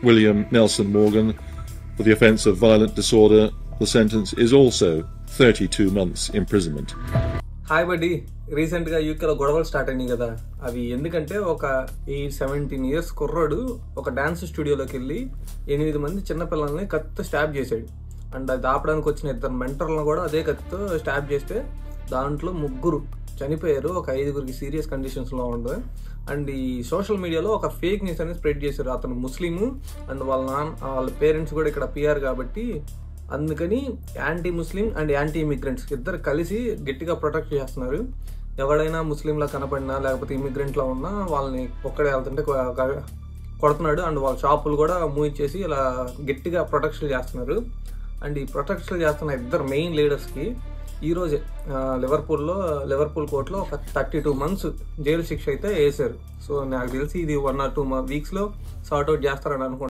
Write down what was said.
William Nelson Morgan for the offence of violent disorder. The sentence is also 32 months imprisonment. Hi buddy, రీసెంట్గా యూకేలో గొడవలు start అయినాయి కదా. అవి ఎందుకంటే ఒక 17 years కుర్రాడు ఒక డ్యాన్స్ స్టూడియోలోకి వెళ్ళి 8 మంది చిన్నపిల్లల్ని కత్తితో స్టాబ్ చేశాడు. అండ్ అది ఆపడానికి వచ్చిన 2 మెంటర్లను కూడా అదే కత్తితో స్టాబ్ చేస్తే దాంట్లో 3 చనిపోయారు, ఒక 5 సీరియస్ కండిషన్స్లో ఉండదు. అండ్ ఈ సోషల్ మీడియాలో ఒక ఫేక్ న్యూస్ అనేది స్ప్రెడ్ చేశారు. అతను ముస్లిము అండ్ వాళ్ళ పేరెంట్స్ కూడా ఇక్కడ పిఆర్ కాబట్టి అందుకని anti Muslim and anti immigrants ఇద్దరు కలిసి గట్టిగా ప్రొటెక్ట్ చేస్తున్నారు. ఎవడైనా ముస్లింలా కనపడినా లేకపోతే ఇమిగ్రెంట్లో ఉన్నా వాళ్ళని ఒక్కడే వెళ్తుంటే కొడుతున్నాడు. అండ్ వాళ్ళ షాపులు కూడా మూయించేసి ఇలా గట్టిగా ప్రొటెక్షన్ చేస్తున్నారు. అండ్ ఈ ప్రొటెక్షన్ చేస్తున్న 2 మెయిన్ లీడర్స్కి ఈరోజే లివర్పూల్ కోర్టులో ఒక 32 months జైలు శిక్ష అయితే వేశారు. సో నాకు తెలిసి ఇది 1 or 2 weeks సార్ట్ అవుట్ చేస్తారని అనుకుంటున్నాను.